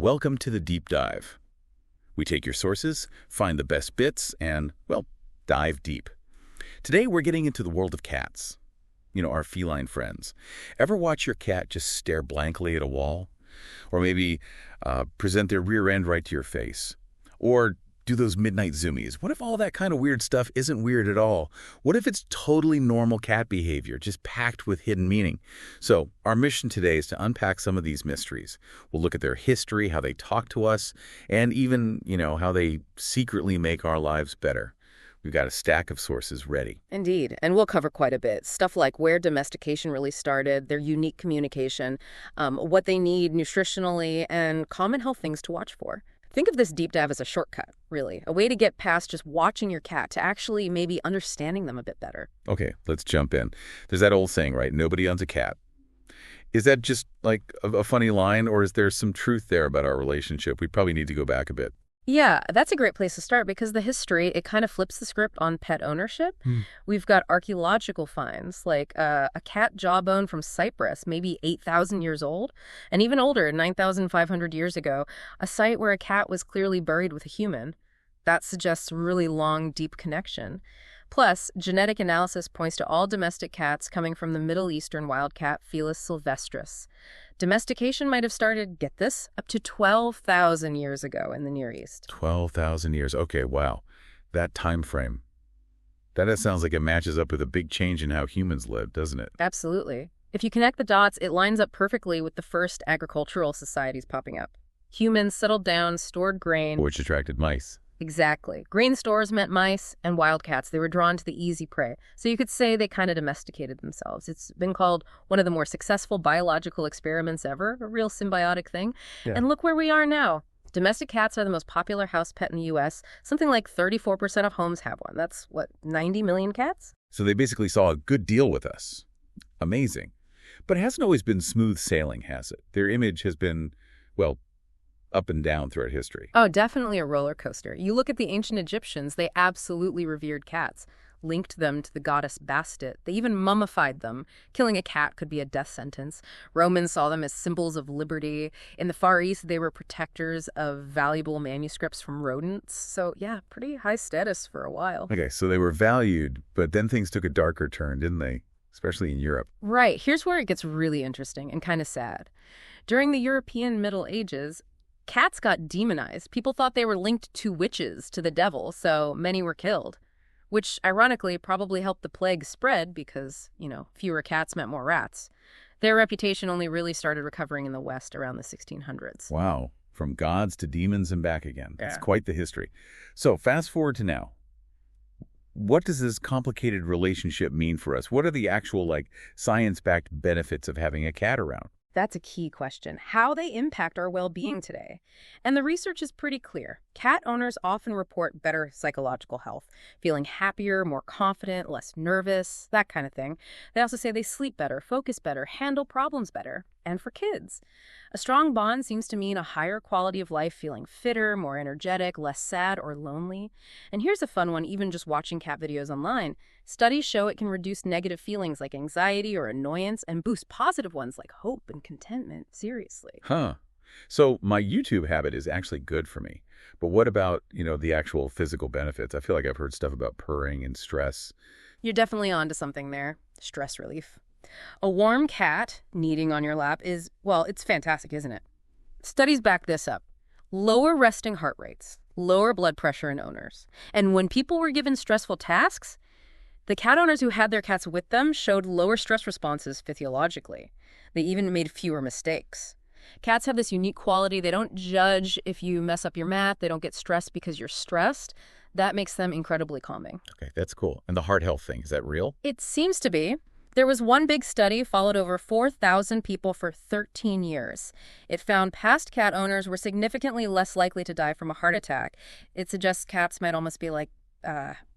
Welcome to the deep dive. We take your sources, find the best bits, and, well, dive deep. Today we're getting into the world of cats. You know, our feline friends. Ever watch your cat just stare blankly at a wall? Or maybe present their rear end right to your face? Or do those midnight zoomies? What if all that kind of weird stuff isn't weird at all? What if it's totally normal cat behavior, just packed with hidden meaning? So our mission today is to unpack some of these mysteries. We'll look at their history, how they talk to us, and even, how they secretly make our lives better. We've got a stack of sources ready. Indeed, and we'll cover quite a bit. Stuff like where domestication really started, their unique communication, what they need nutritionally, and common health things to watch for. Think of this deep dive as a shortcut, really. A way to get past just watching your cat to actually maybe understanding them a bit better. Okay, let's jump in. There's that old saying, right? Nobody owns a cat. Is that just like a funny line, or is there some truth there about our relationship? We probably need to go back a bit. Yeah, that's a great place to start because the history, it kind of flips the script on pet ownership. We've got archaeological finds like a cat jawbone from Cyprus, maybe 8,000 years old, and even older, 9,500 years ago, a site where a cat was clearly buried with a human. That suggests a really long, deep connection. Plus, genetic analysis points to all domestic cats coming from the Middle Eastern wildcat Felis sylvestris. Domestication might have started, get this, up to 12,000 years ago in the Near East. 12,000 years. Okay, wow. That time frame. That sounds like it matches up with a big change in how humans live, doesn't it? Absolutely. If you connect the dots, it lines up perfectly with the first agricultural societies popping up. Humans settled down, stored grain. Which attracted mice. Exactly. Grain stores meant mice and wildcats. They were drawn to the easy prey. So you could say they kind of domesticated themselves. It's been called one of the more successful biological experiments ever, a real symbiotic thing. Yeah. And look where we are now. Domestic cats are the most popular house pet in the U.S. Something like 34% of homes have one. That's, 90 million cats? So they basically saw a good deal with us. Amazing. But it hasn't always been smooth sailing, has it? Their image has been, up and down throughout history. Oh, definitely a roller coaster. You look at the ancient Egyptians, they absolutely revered cats, linked them to the goddess Bastet. They even mummified them. Killing a cat could be a death sentence. Romans saw them as symbols of liberty. In the Far East, they were protectors of valuable manuscripts from rodents. So, yeah, pretty high status for a while. Okay, so they were valued, but then things took a darker turn, didn't they? Especially in Europe. Right. Here's where it gets really interesting and kind of sad. During the European Middle Ages, cats got demonized. People thought they were linked to witches, to the devil, so many were killed. Which, ironically, probably helped the plague spread because, fewer cats meant more rats. Their reputation only really started recovering in the West around the 1600s. Wow. From gods to demons and back again. That's quite the history. So, fast forward to now. What does this complicated relationship mean for us? What are the actual, science-backed benefits of having a cat around? That's a key question. How they impact our well-being today. And the research is pretty clear. Cat owners often report better psychological health, feeling happier, more confident, less nervous, that kind of thing. They also say they sleep better, focus better, handle problems better. And for kids, a strong bond seems to mean a higher quality of life, feeling fitter, more energetic, less sad or lonely. And here's a fun one, even just watching cat videos online. Studies show it can reduce negative feelings like anxiety or annoyance and boost positive ones like hope and contentment. Seriously. Huh. So my YouTube habit is actually good for me. But what about, the actual physical benefits? I feel like I've heard stuff about purring and stress. You're definitely onto something there. Stress relief. A warm cat kneading on your lap is, it's fantastic, isn't it? Studies back this up. Lower resting heart rates, lower blood pressure in owners. And when people were given stressful tasks, the cat owners who had their cats with them showed lower stress responses physiologically. They even made fewer mistakes. Cats have this unique quality. They don't judge if you mess up your mat. They don't get stressed because you're stressed. That makes them incredibly calming. Okay, that's cool. And the heart health thing, is that real? It seems to be. There was one big study followed over 4,000 people for 13 years. It found past cat owners were significantly less likely to die from a heart attack. It suggests cats might almost be like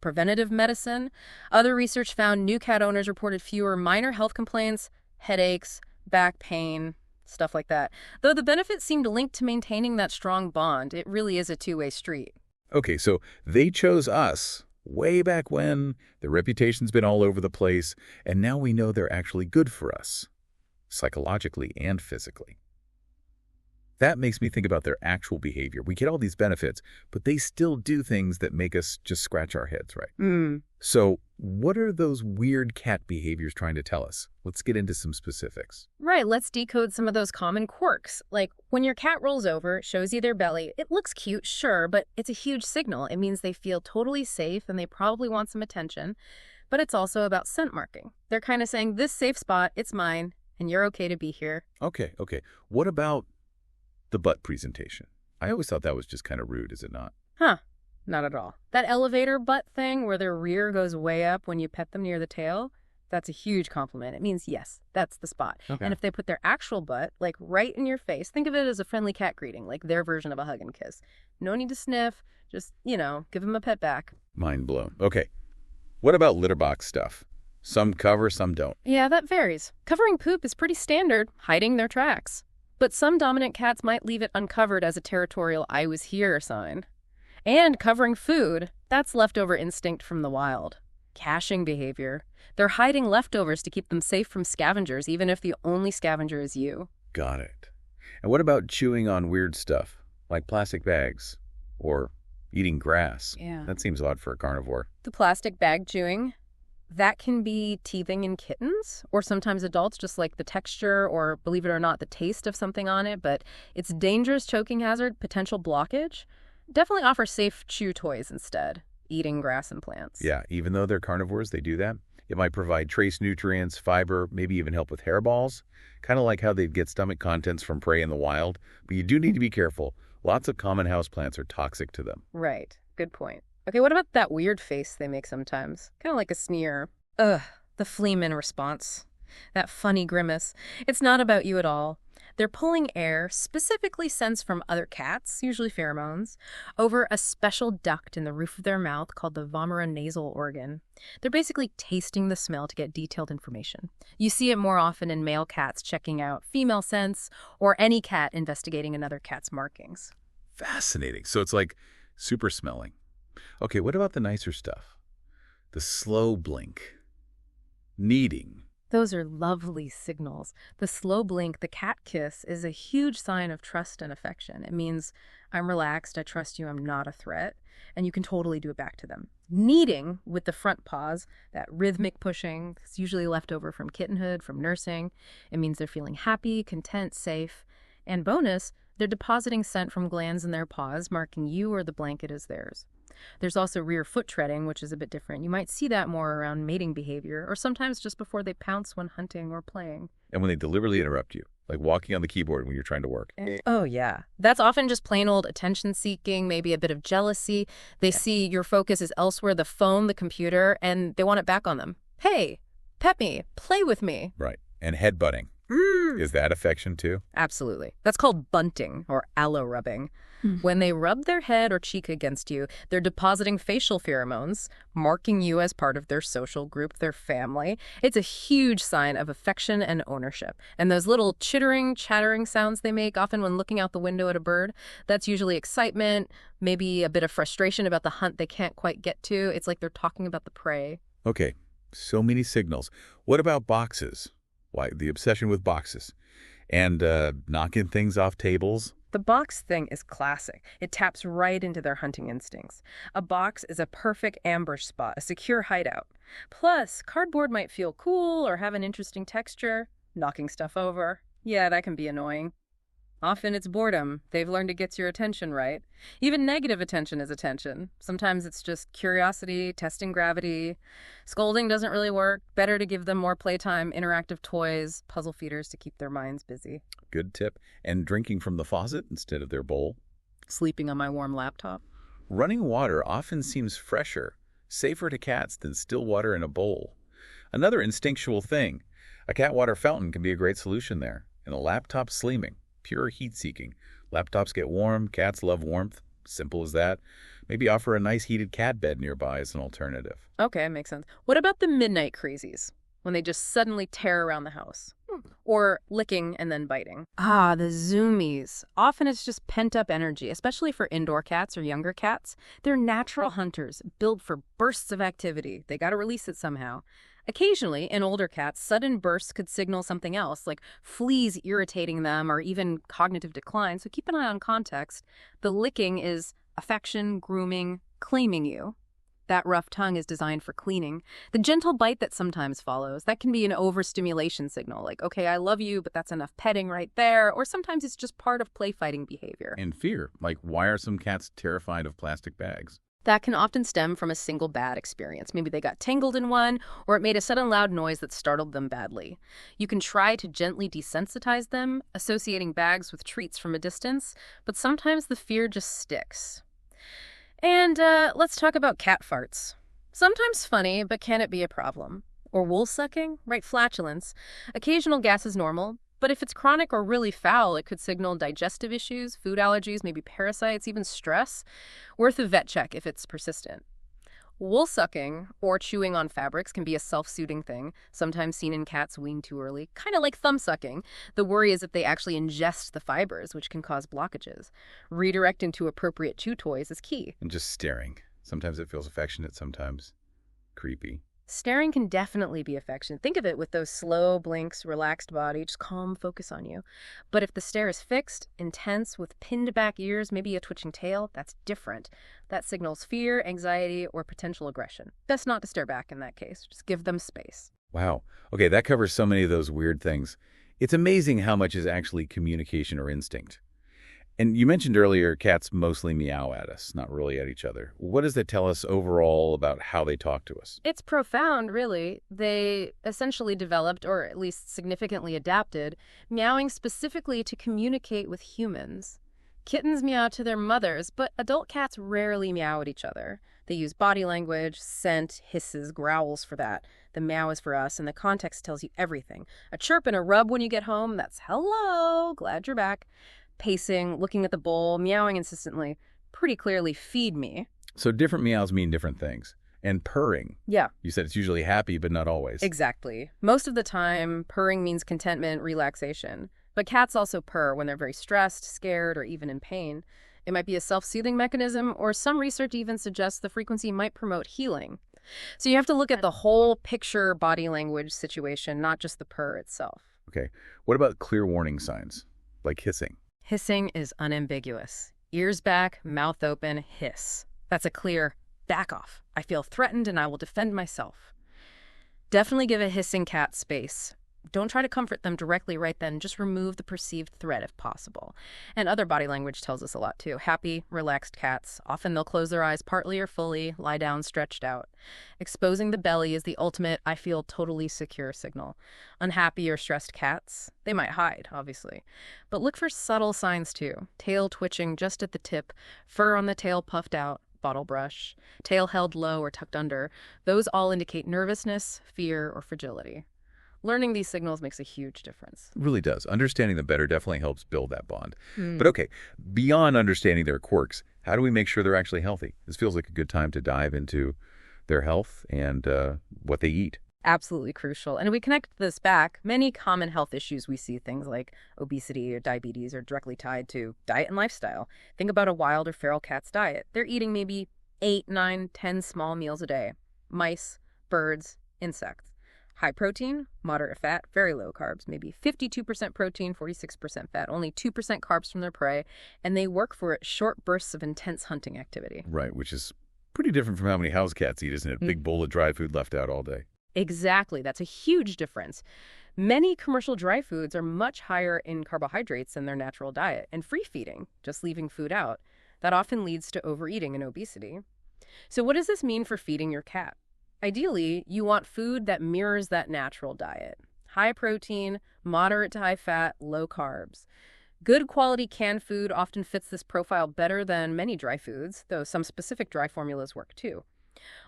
preventative medicine. Other research found new cat owners reported fewer minor health complaints, headaches, back pain, stuff like that. Though the benefits seemed linked to maintaining that strong bond, it really is a two-way street. Okay, so they chose us way back when. Their reputation's been all over the place, and now we know they're actually good for us, psychologically and physically. That makes me think about their actual behavior. We get all these benefits, but they still do things that make us just scratch our heads, right? So what are those weird cat behaviors trying to tell us? Let's get into some specifics. Right, let's decode some of those common quirks. Like when your cat rolls over, shows you their belly. It looks cute, sure, but it's a huge signal. It means they feel totally safe and they probably want some attention. But it's also about scent marking. They're kind of saying, this safe spot, it's mine, and you're okay to be here. Okay. What about the butt presentation? I always thought that was just kind of rude, is it not? Not at all. That elevator butt thing where their rear goes way up when you pet them near the tail, that's a huge compliment. It means, yes, that's the spot. Okay. And if they put their actual butt, like right in your face, think of it as a friendly cat greeting, like their version of a hug and kiss. No need to sniff. Just, give them a pet back. Mind blown. Okay. What about litter box stuff? Some cover, some don't. Yeah, that varies. Covering poop is pretty standard, hiding their tracks. But some dominant cats might leave it uncovered as a territorial I was here sign. And covering food, that's leftover instinct from the wild. Caching behavior. They're hiding leftovers to keep them safe from scavengers, even if the only scavenger is you. Got it. And what about chewing on weird stuff, like plastic bags or eating grass? Yeah. That seems odd for a carnivore. The plastic bag chewing, that can be teething in kittens or sometimes adults, just like the texture or, believe it or not, the taste of something on it. But it's dangerous choking hazard, potential blockage. Definitely offer safe chew toys instead, eating grass and plants. Yeah, even though they're carnivores, they do that. It might provide trace nutrients, fiber, maybe even help with hairballs, kind of like how they'd get stomach contents from prey in the wild. But you do need to be careful. Lots of common houseplants are toxic to them. Right. Good point. Okay, what about that weird face they make sometimes? Kind of like a sneer. Ugh, the Fleeman response. That funny grimace. It's not about you at all. They're pulling air, specifically scents from other cats, usually pheromones, over a special duct in the roof of their mouth called the vomeronasal organ. They're basically tasting the smell to get detailed information. You see it more often in male cats checking out female scents or any cat investigating another cat's markings. Fascinating. So it's like super smelling. Okay, what about the nicer stuff? The slow blink. Kneading. Those are lovely signals. The slow blink, the cat kiss, is a huge sign of trust and affection. It means I'm relaxed, I trust you, I'm not a threat, and you can totally do it back to them. Kneading with the front paws, that rhythmic pushing, it's usually left over from kittenhood, from nursing. It means they're feeling happy, content, safe. And bonus, they're depositing scent from glands in their paws, marking you or the blanket as theirs. There's also rear foot treading, which is a bit different. You might see that more around mating behavior, or sometimes just before they pounce when hunting or playing. And when they deliberately interrupt you, like walking on the keyboard when you're trying to work. Oh, yeah. That's often just plain old attention-seeking, maybe a bit of jealousy. They see your focus is elsewhere, the phone, the computer, and they want it back on them. Hey, pet me, play with me. Right. And headbutting. Is that affection too? Absolutely. That's called bunting or aloe rubbing. When they rub their head or cheek against you, they're depositing facial pheromones, marking you as part of their social group, their family. It's a huge sign of affection and ownership. And those little chittering, chattering sounds they make, often when looking out the window at a bird, that's usually excitement, maybe a bit of frustration about the hunt they can't quite get to. It's like they're talking about the prey. Okay, so many signals. What about boxes? Why, the obsession with boxes. And knocking things off tables. The box thing is classic. It taps right into their hunting instincts. A box is a perfect ambush spot, a secure hideout. Plus, cardboard might feel cool or have an interesting texture. Knocking stuff over, yeah, that can be annoying. Often it's boredom. They've learned it gets your attention right. Even negative attention is attention. Sometimes it's just curiosity, testing gravity. Scolding doesn't really work. Better to give them more playtime, interactive toys, puzzle feeders to keep their minds busy. Good tip. And drinking from the faucet instead of their bowl. Sleeping on my warm laptop. Running water often seems fresher, safer to cats than still water in a bowl. Another instinctual thing. A cat water fountain can be a great solution there. And a laptop sleeming. Pure heat-seeking. Laptops get warm, cats love warmth. Simple as that. Maybe offer a nice heated cat bed nearby as an alternative. Okay, makes sense. What about the midnight crazies? When they just suddenly tear around the house? Or licking and then biting? Ah, the zoomies. Often it's just pent-up energy, especially for indoor cats or younger cats. They're natural hunters, built for bursts of activity. They gotta release it somehow. Occasionally, in older cats, sudden bursts could signal something else, like fleas irritating them or even cognitive decline, so keep an eye on context. The licking is affection, grooming, claiming you. That rough tongue is designed for cleaning. The gentle bite that sometimes follows, that can be an overstimulation signal, like, okay, I love you, but that's enough petting right there, or sometimes it's just part of play fighting behavior. And fear, like why are some cats terrified of plastic bags? That can often stem from a single bad experience. Maybe they got tangled in one, or it made a sudden loud noise that startled them badly. You can try to gently desensitize them, associating bags with treats from a distance, but sometimes the fear just sticks. And let's talk about cat farts. Sometimes funny, but can it be a problem? Or wool sucking, right? Flatulence. Occasional gas is normal, but if it's chronic or really foul, it could signal digestive issues, food allergies, maybe parasites, even stress. Worth a vet check if it's persistent. Wool sucking or chewing on fabrics can be a self-soothing thing, sometimes seen in cats weaned too early, kind of like thumb sucking. The worry is that they actually ingest the fibers, which can cause blockages. Redirecting to appropriate chew toys is key. And just staring. Sometimes it feels affectionate, sometimes creepy. Staring can definitely be affectionate. Think of it with those slow blinks, relaxed body, just calm focus on you. But if the stare is fixed, intense, with pinned back ears, maybe a twitching tail, that's different. That signals fear, anxiety, or potential aggression. Best not to stare back in that case. Just give them space. Wow. Okay, that covers so many of those weird things. It's amazing how much is actually communication or instinct. And you mentioned earlier cats mostly meow at us, not really at each other. What does that tell us overall about how they talk to us? It's profound, really. They essentially developed, or at least significantly adapted, meowing specifically to communicate with humans. Kittens meow to their mothers, but adult cats rarely meow at each other. They use body language, scent, hisses, growls for that. The meow is for us, and the context tells you everything. A chirp and a rub when you get home, that's hello, glad you're back. Pacing, looking at the bowl, meowing insistently, pretty clearly feed me. So different meows mean different things. And purring. Yeah. You said it's usually happy, but not always. Exactly. Most of the time, purring means contentment, relaxation. But cats also purr when they're very stressed, scared, or even in pain. It might be a self-soothing mechanism, or some research even suggests the frequency might promote healing. So you have to look at the whole picture body language situation, not just the purr itself. Okay. What about clear warning signs, like hissing? Hissing is unambiguous. Ears back, mouth open, hiss. That's a clear, back off. I feel threatened and I will defend myself. Definitely give a hissing cat space. Don't try to comfort them directly right then. Just remove the perceived threat if possible. And other body language tells us a lot too. Happy, relaxed cats. Often they'll close their eyes partly or fully, lie down stretched out. Exposing the belly is the ultimate I feel totally secure signal. Unhappy or stressed cats, they might hide, obviously. But look for subtle signs too. Tail twitching just at the tip, fur on the tail puffed out, bottle brush, tail held low or tucked under. Those all indicate nervousness, fear, or fragility. Learning these signals makes a huge difference. It really does. Understanding them better definitely helps build that bond. But okay, beyond understanding their quirks, how do we make sure they're actually healthy? This feels like a good time to dive into their health and what they eat. Absolutely crucial. And if we connect this back, many common health issues we see, things like obesity or diabetes, are directly tied to diet and lifestyle. Think about a wild or feral cat's diet. They're eating maybe 8, 9, 10 small meals a day. Mice, birds, insects. High protein, moderate fat, very low carbs, maybe 52% protein, 46% fat, only 2% carbs from their prey, and they work for short bursts of intense hunting activity. Right, which is pretty different from how many house cats eat, isn't it? Big bowl of dry food left out all day. Exactly. That's a huge difference. Many commercial dry foods are much higher in carbohydrates than their natural diet, and free feeding, just leaving food out, that often leads to overeating and obesity. So what does this mean for feeding your cat? Ideally, you want food that mirrors that natural diet. High protein, moderate to high fat, low carbs. Good quality canned food often fits this profile better than many dry foods, though some specific dry formulas work too.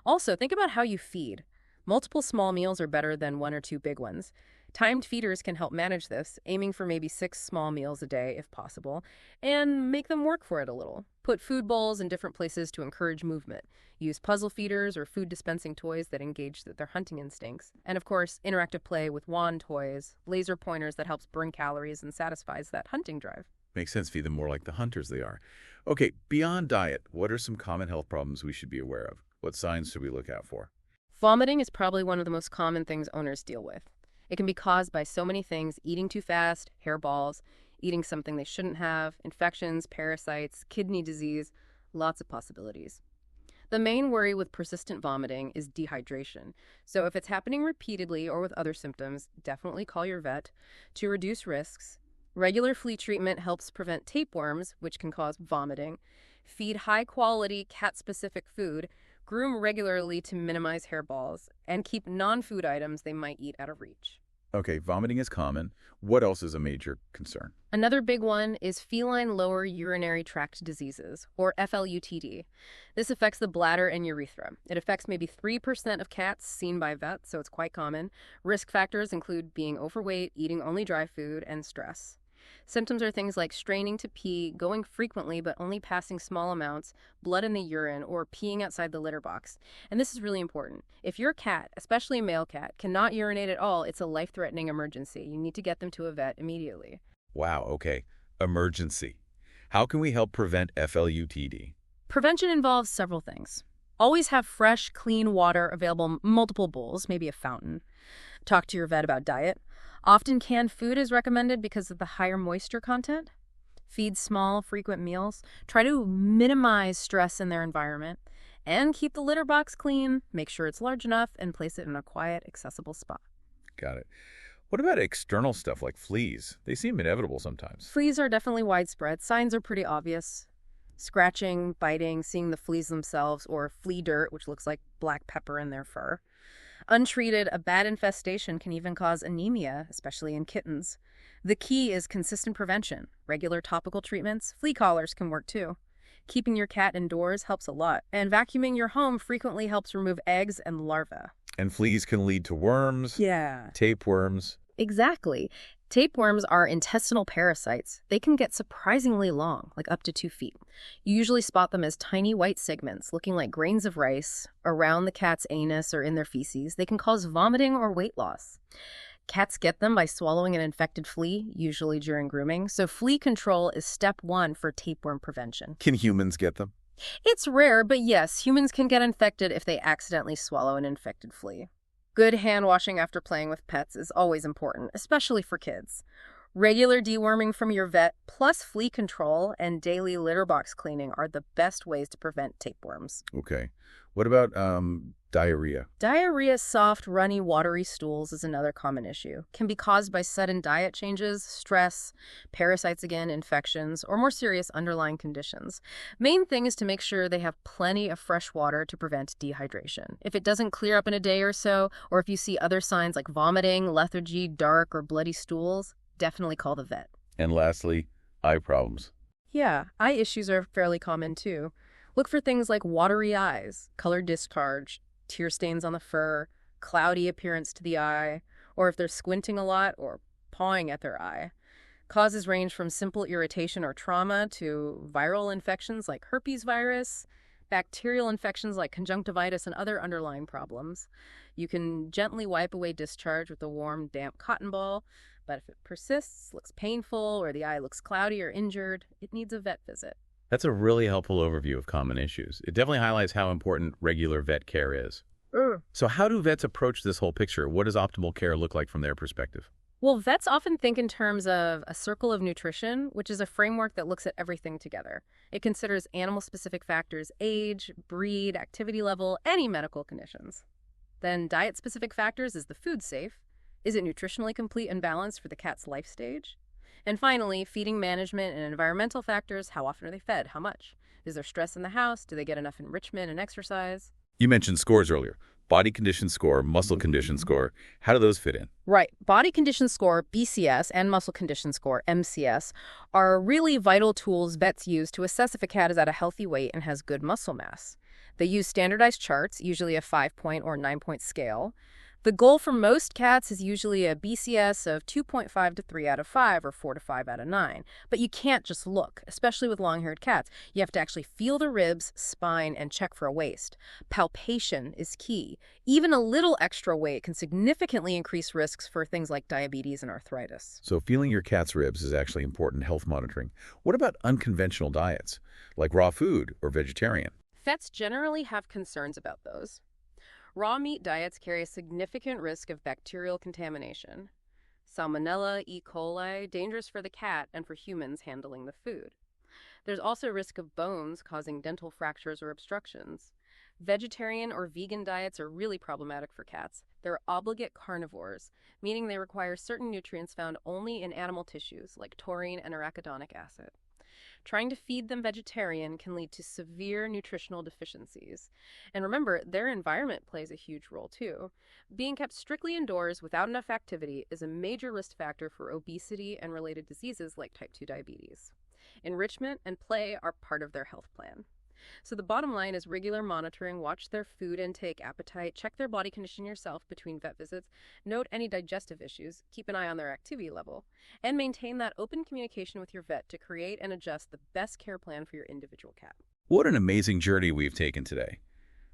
Also, think about how you feed. Multiple small meals are better than 1 or 2 big ones. Timed feeders can help manage this, aiming for maybe 6 small meals a day if possible, and make them work for it a little. Put food bowls in different places to encourage movement. Use puzzle feeders or food dispensing toys that engage their hunting instincts. And of course, interactive play with wand toys, laser pointers that helps burn calories and satisfies that hunting drive. Makes sense. Feed them more like the hunters they are. Okay, beyond diet, what are some common health problems we should be aware of? What signs should we look out for? Vomiting is probably one of the most common things owners deal with. It can be caused by so many things: eating too fast, hairballs, eating something they shouldn't have, infections, parasites, kidney disease, lots of possibilities. The main worry with persistent vomiting is dehydration. So if it's happening repeatedly or with other symptoms, definitely call your vet. To reduce risks, regular flea treatment helps prevent tapeworms, which can cause vomiting. Feed high-quality cat-specific food, groom regularly to minimize hairballs, and keep non-food items they might eat out of reach. Okay, vomiting is common. What else is a major concern? Another big one is feline lower urinary tract diseases, or FLUTD. This affects the bladder and urethra. It affects maybe 3% of cats seen by vets, so it's quite common. Risk factors include being overweight, eating only dry food, and stress. Symptoms are things like straining to pee, going frequently but only passing small amounts, blood in the urine, or peeing outside the litter box. And this is really important. If your cat, especially a male cat, cannot urinate at all, it's a life-threatening emergency. You need to get them to a vet immediately. Wow, okay. Emergency. How can we help prevent FLUTD? Prevention involves several things. Always have fresh, clean water available in multiple bowls, maybe a fountain. Talk to your vet about diet. Often canned food is recommended because of the higher moisture content. Feed small, frequent meals. Try to minimize stress in their environment. And keep the litter box clean. Make sure it's large enough and place it in a quiet, accessible spot. Got it. What about external stuff like fleas? They seem inevitable sometimes. Fleas are definitely widespread. Signs are pretty obvious. Scratching, biting, seeing the fleas themselves, or flea dirt, which looks like black pepper in their fur. Untreated, a bad infestation can even cause anemia, especially in kittens. The key is consistent prevention. Regular topical treatments. Flea collars can work too. Keeping your cat indoors helps a lot, and vacuuming your home frequently helps remove eggs and larvae. And fleas can lead to worms, tapeworms. Exactly. Tapeworms are intestinal parasites. They can get surprisingly long, like up to 2 feet. You usually spot them as tiny white segments, looking like grains of rice, around the cat's anus or in their feces. They can cause vomiting or weight loss. Cats get them by swallowing an infected flea, usually during grooming. So flea control is step 1 for tapeworm prevention. Can humans get them? It's rare, but yes, humans can get infected if they accidentally swallow an infected flea. Good hand washing after playing with pets is always important, especially for kids. Regular deworming from your vet, plus flea control and daily litter box cleaning are the best ways to prevent tapeworms. Okay. What about diarrhea? Diarrhea, soft, runny, watery stools is another common issue. Can be caused by sudden diet changes, stress, parasites again, infections, or more serious underlying conditions. Main thing is to make sure they have plenty of fresh water to prevent dehydration. If it doesn't clear up in a day or so, or if you see other signs like vomiting, lethargy, dark, or bloody stools, definitely call the vet. And lastly, eye problems. Yeah, eye issues are fairly common too. Look for things like watery eyes, colored discharge, tear stains on the fur, cloudy appearance to the eye, or if they're squinting a lot or pawing at their eye. Causes range from simple irritation or trauma to viral infections like herpes virus, bacterial infections like conjunctivitis, and other underlying problems. You can gently wipe away discharge with a warm, damp cotton ball, but if it persists, looks painful, or the eye looks cloudy or injured, it needs a vet visit. That's a really helpful overview of common issues. It definitely highlights how important regular vet care is. So how do vets approach this whole picture? What does optimal care look like from their perspective? Well, vets often think in terms of a circle of nutrition, which is a framework that looks at everything together. It considers animal-specific factors: age, breed, activity level, any medical conditions. Then diet-specific factors: is the food safe? Is it nutritionally complete and balanced for the cat's life stage? And finally, feeding management and environmental factors: how often are they fed? How much? Is there stress in the house? Do they get enough enrichment and exercise? You mentioned scores earlier. Body condition score, muscle condition score. How do those fit in? Right. Body condition score, BCS, and muscle condition score, MCS, are really vital tools vets use to assess if a cat is at a healthy weight and has good muscle mass. They use standardized charts, usually a 5-point or 9-point scale. The goal for most cats is usually a BCS of 2.5 to 3 out of 5 or 4 to 5 out of 9. But you can't just look, especially with long-haired cats. You have to actually feel the ribs, spine, and check for a waist. Palpation is key. Even a little extra weight can significantly increase risks for things like diabetes and arthritis. So feeling your cat's ribs is actually important health monitoring. What about unconventional diets, like raw food or vegetarian? Vets generally have concerns about those. Raw meat diets carry a significant risk of bacterial contamination. Salmonella, E. coli, dangerous for the cat and for humans handling the food. There's also risk of bones causing dental fractures or obstructions. Vegetarian or vegan diets are really problematic for cats. They're obligate carnivores, meaning they require certain nutrients found only in animal tissues, like taurine and arachidonic acid. Trying to feed them vegetarian can lead to severe nutritional deficiencies. And remember, their environment plays a huge role too. Being kept strictly indoors without enough activity is a major risk factor for obesity and related diseases like type 2 diabetes. Enrichment and play are part of their health plan. So the bottom line is regular monitoring, watch their food intake, appetite, check their body condition yourself between vet visits, note any digestive issues, keep an eye on their activity level, and maintain that open communication with your vet to create and adjust the best care plan for your individual cat. What an amazing journey we've taken today.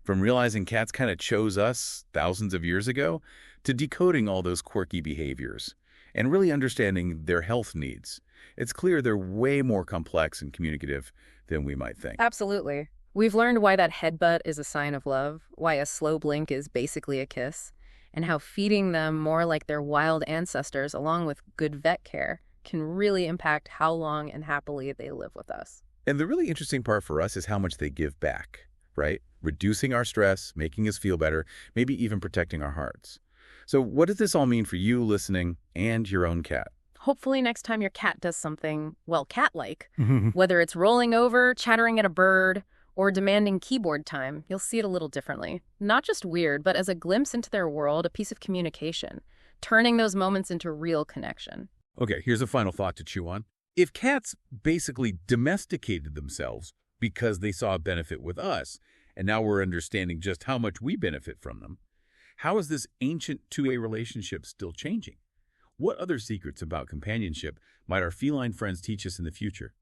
From realizing cats kind of chose us thousands of years ago, to decoding all those quirky behaviors, and really understanding their health needs. It's clear they're way more complex and communicative than we might think. Absolutely. We've learned why that headbutt is a sign of love, why a slow blink is basically a kiss, and how feeding them more like their wild ancestors along with good vet care can really impact how long and happily they live with us. And the really interesting part for us is how much they give back, right? Reducing our stress, making us feel better, maybe even protecting our hearts. So what does this all mean for you listening and your own cat? Hopefully next time your cat does something, well, cat-like, whether it's rolling over, chattering at a bird, or demanding keyboard time, you'll see it a little differently. Not just weird, but as a glimpse into their world, a piece of communication, turning those moments into real connection. Okay, here's a final thought to chew on. If cats basically domesticated themselves because they saw a benefit with us, and now we're understanding just how much we benefit from them, how is this ancient two-way relationship still changing? What other secrets about companionship might our feline friends teach us in the future?